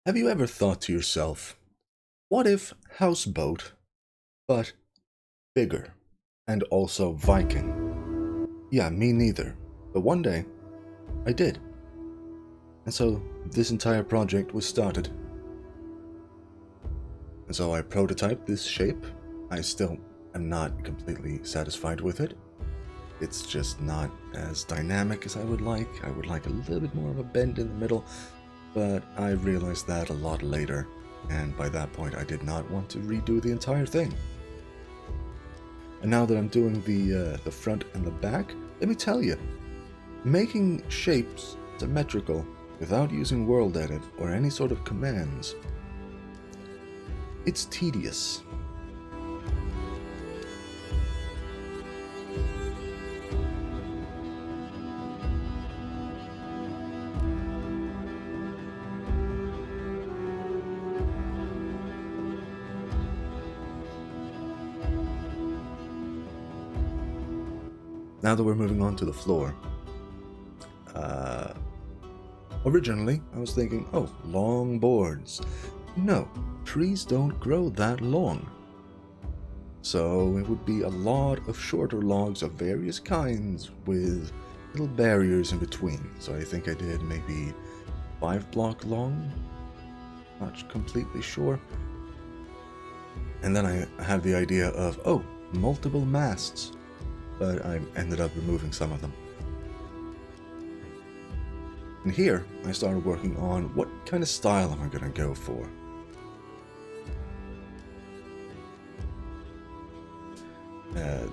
Have you ever thought to yourself, what if houseboat, but bigger, and also Viking? Yeah, me neither. But one day, I did. And so, this entire project was started. And so I prototyped this shape. I still am not completely satisfied with it. It's just not as dynamic as I would like. I would like a little bit more of a bend in the middle, but I realized that a lot later, and by that point I did not want to redo the entire thing. And now that I'm doing the front and the back, let me tell you, making shapes symmetrical without using world edit or any sort of commands, it's tedious. Now that we're moving on to the floor, originally I was thinking, oh, long boards. No, trees don't grow that long. So it would be a lot of shorter logs of various kinds with little barriers in between. So I think I did maybe 5 block long, not completely sure. And then I had the idea of, oh, multiple masts, but I ended up removing some of them. And here, I started working on what kind of style am I going to go for.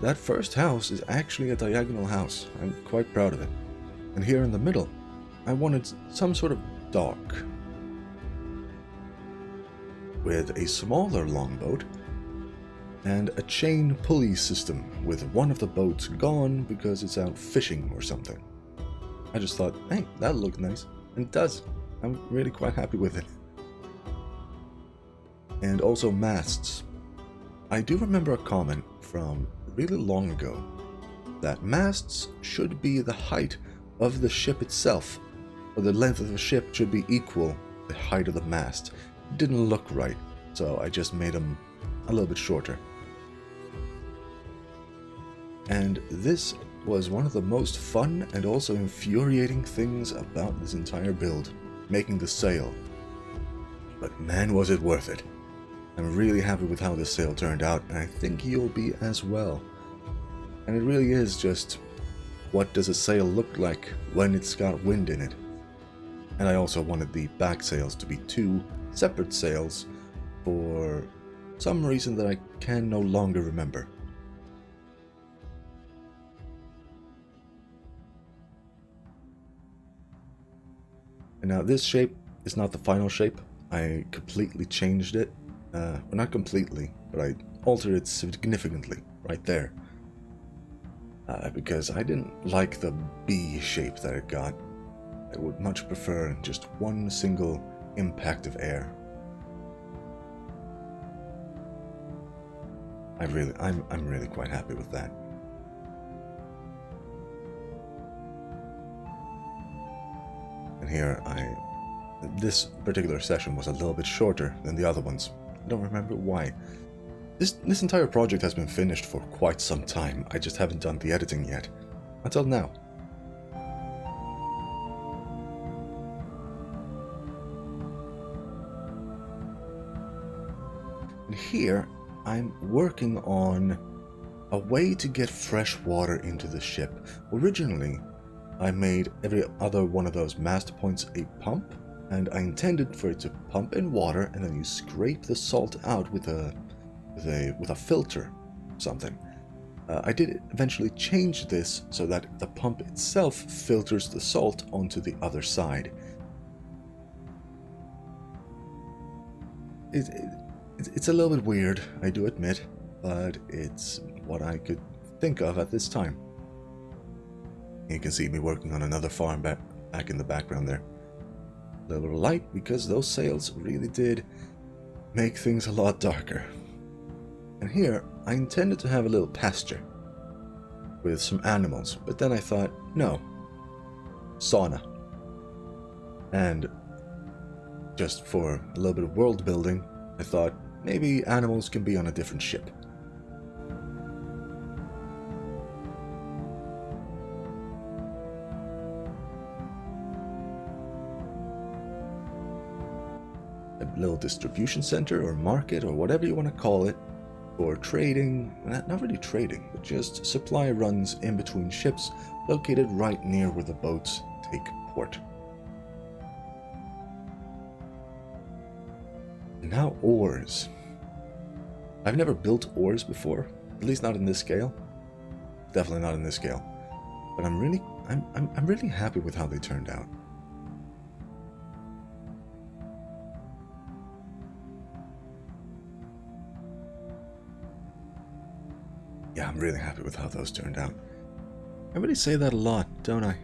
That first house is actually a diagonal house. I'm quite proud of it. And here in the middle, I wanted some sort of dock with a smaller longboat and a chain pulley system with one of the boats gone because it's out fishing or something. I just thought, hey, that looked nice. And it does. I'm really quite happy with it. And also masts. I do remember a comment from really long ago that masts should be the height of the ship itself, or the length of the ship should be equal the height of the mast. It didn't look right, so I just made them a little bit shorter. And this was one of the most fun and also infuriating things about this entire build, making the sail. But man, was it worth it. I'm really happy with how this sail turned out, and I think you'll be as well. And it really is just, what does a sail look like when it's got wind in it? And I also wanted the back sails to be 2 separate sails for some reason that I can no longer remember. And now this shape is not the final shape. I completely changed it. Well, not completely, but I altered it significantly right there. Because I didn't like the B shape that it got. I would much prefer just one single impact of air. I'm really quite happy with that. And here this particular session was a little bit shorter than the other ones. I don't remember why. This entire project has been finished for quite some time. I just haven't done the editing yet. Until now. And here, I'm working on a way to get fresh water into the ship. Originally, I made every other one of those mast points a pump, and I intended for it to pump in water, and then you scrape the salt out with a filter, something. I did eventually change this so that the pump itself filters the salt onto the other side. It's a little bit weird, I do admit, but it's what I could think of at this time. You can see me working on another farm back in the background there. A little light because those sails really did make things a lot darker. And here, I intended to have a little pasture with some animals, but then I thought, no, sauna. And just for a little bit of world building, I thought maybe animals can be on a different ship. A little distribution center or market or whatever you want to call it for trading, not really trading, but just supply runs in between ships located right near where the boats take port. Now ores. I've never built ores before, at least not in this scale. Definitely not in this scale. But I'm really happy with how they turned out. Yeah, I'm really happy with how those turned out. I really say that a lot, don't I?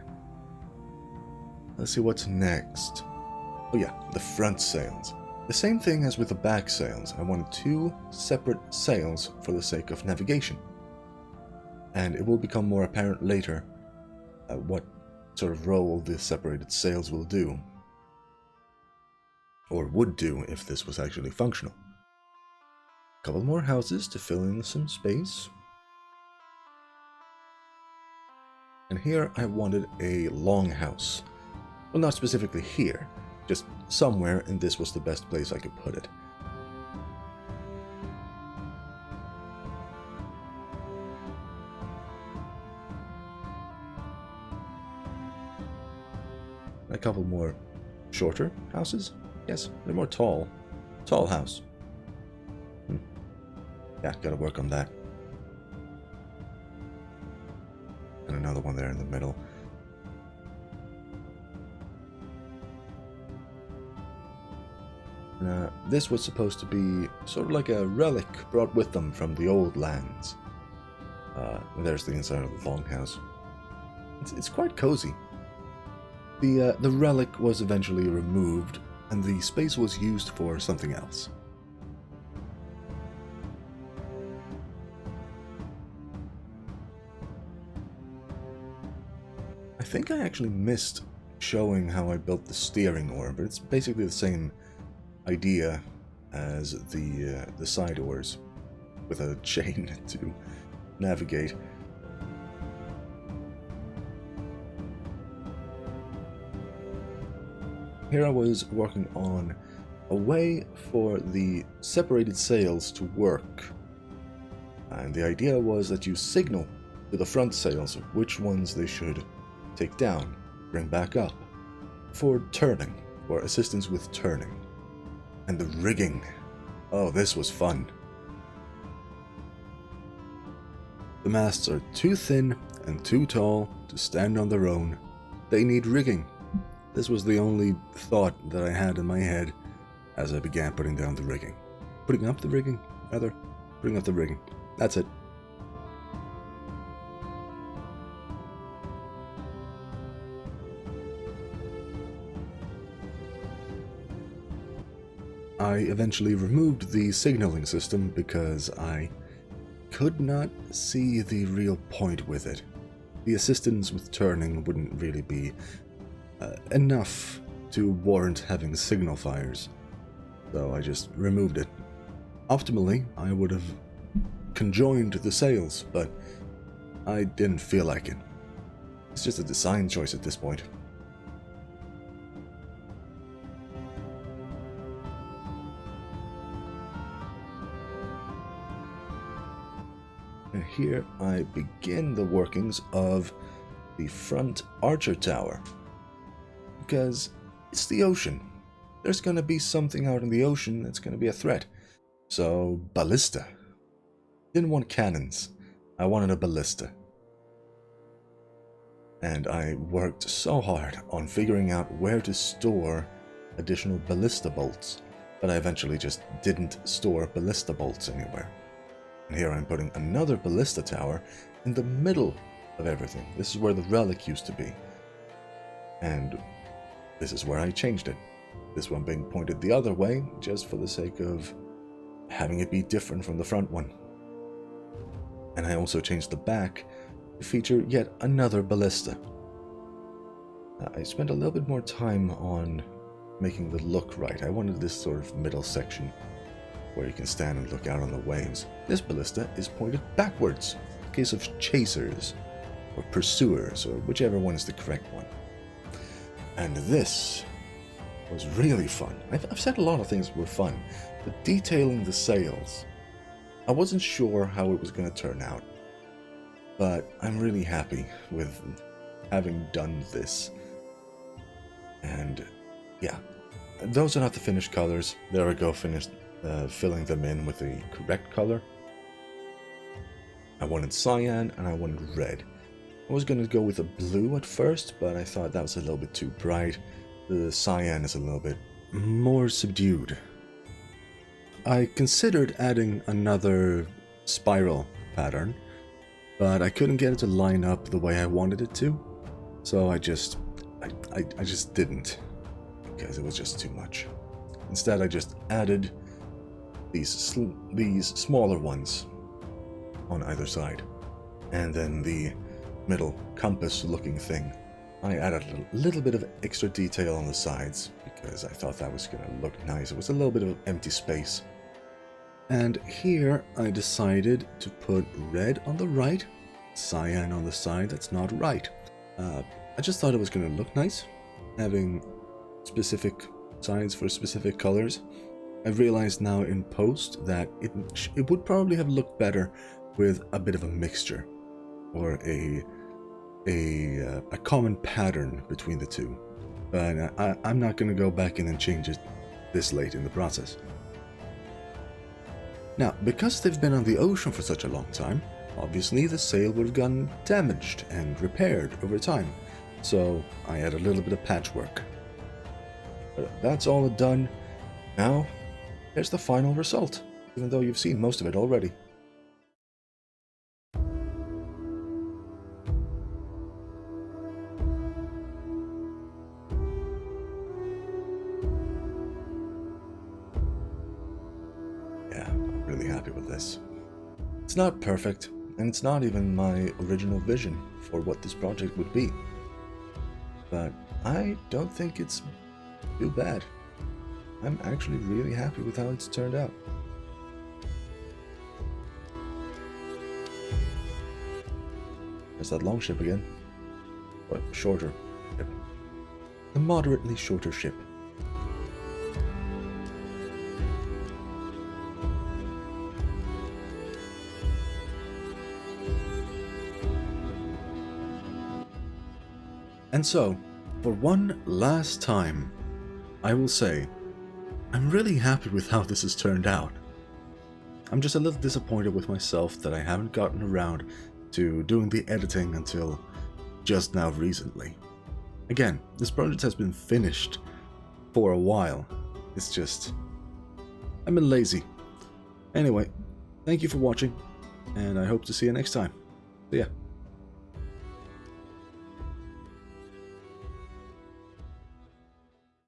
Let's see what's next. Oh yeah, the front sails. The same thing as with the back sails. I wanted 2 separate sails for the sake of navigation. And it will become more apparent later what sort of role the separated sails will do. Or would do if this was actually functional. A couple more houses to fill in some space. And here I wanted a longhouse. Well, not specifically here, just somewhere, and this was the best place I could put it. A couple more shorter houses. Yes, they're more tall. Tall house. Yeah, gotta work on that. And another one there in the middle. This was supposed to be sort of like a relic brought with them from the old lands. There's the inside of the longhouse. It's quite cozy. The relic was eventually removed, and the space was used for something else. I think I actually missed showing how I built the steering oar, but it's basically the same idea as the side oars, with a chain to navigate. Here I was working on a way for the separated sails to work, and the idea was that you signal to the front sails which ones they should take down, bring back up, for turning, or assistance with turning. And the rigging. Oh, this was fun. The masts are too thin and too tall to stand on their own. They need rigging. This was the only thought that I had in my head as I began putting down the rigging. Putting up the rigging, rather. Putting up the rigging. That's it. I eventually removed the signaling system because I could not see the real point with it. The assistance with turning wouldn't really be enough to warrant having signal fires, so I just removed it. Optimally, I would have conjoined the sails, but I didn't feel like it. It's just a design choice at this point. And here I begin the workings of the front archer tower. Because it's the ocean. There's going to be something out in the ocean that's going to be a threat. So, ballista. Didn't want cannons. I wanted a ballista. And I worked so hard on figuring out where to store additional ballista bolts, but I eventually just didn't store ballista bolts anywhere. And here I'm putting another ballista tower in the middle of everything. This is where the relic used to be. And this is where I changed it. This one being pointed the other way, just for the sake of having it be different from the front one. And I also changed the back to feature yet another ballista. I spent a little bit more time on making the look right. I wanted this sort of middle section where you can stand and look out on the waves. This ballista is pointed backwards, in case of chasers, or pursuers, or whichever one is the correct one. And this was really fun. I've said a lot of things were fun, but detailing the sails, I wasn't sure how it was going to turn out, but I'm really happy with having done this. And yeah, those are not the finished colors. There we go, finished filling them in with the correct color. I wanted cyan and I wanted red. I was going to go with a blue at first, but I thought that was a little bit too bright. The cyan is a little bit more subdued. I considered adding another spiral pattern, but I couldn't get it to line up the way I wanted it to, so I just didn't, because it was just too much. Instead, I just added these smaller ones on either side, and then the middle compass-looking thing. I added a little bit of extra detail on the sides because I thought that was going to look nice. It was a little bit of empty space. And here I decided to put red on the right, cyan on the side that's not right. I just thought it was going to look nice, having specific sides for specific colors. I realized now in post that it would probably have looked better with a bit of a mixture, or a common pattern between the two. But I'm not going to go back in and change it this late in the process. Now, because they've been on the ocean for such a long time, obviously the sail would have gotten damaged and repaired over time, so I add a little bit of patchwork. But that's all done. Now, here's the final result, even though you've seen most of it already. Yeah, I'm really happy with this. It's not perfect, and it's not even my original vision for what this project would be. But I don't think it's too bad. I'm actually really happy with how it's turned out. There's that long ship again. But shorter ship. A moderately shorter ship. And so, for one last time, I will say, I'm really happy with how this has turned out. I'm just a little disappointed with myself that I haven't gotten around to doing the editing until just now recently. Again, this project has been finished for a while. It's just, I've been lazy. Anyway, thank you for watching, and I hope to see you next time. See ya.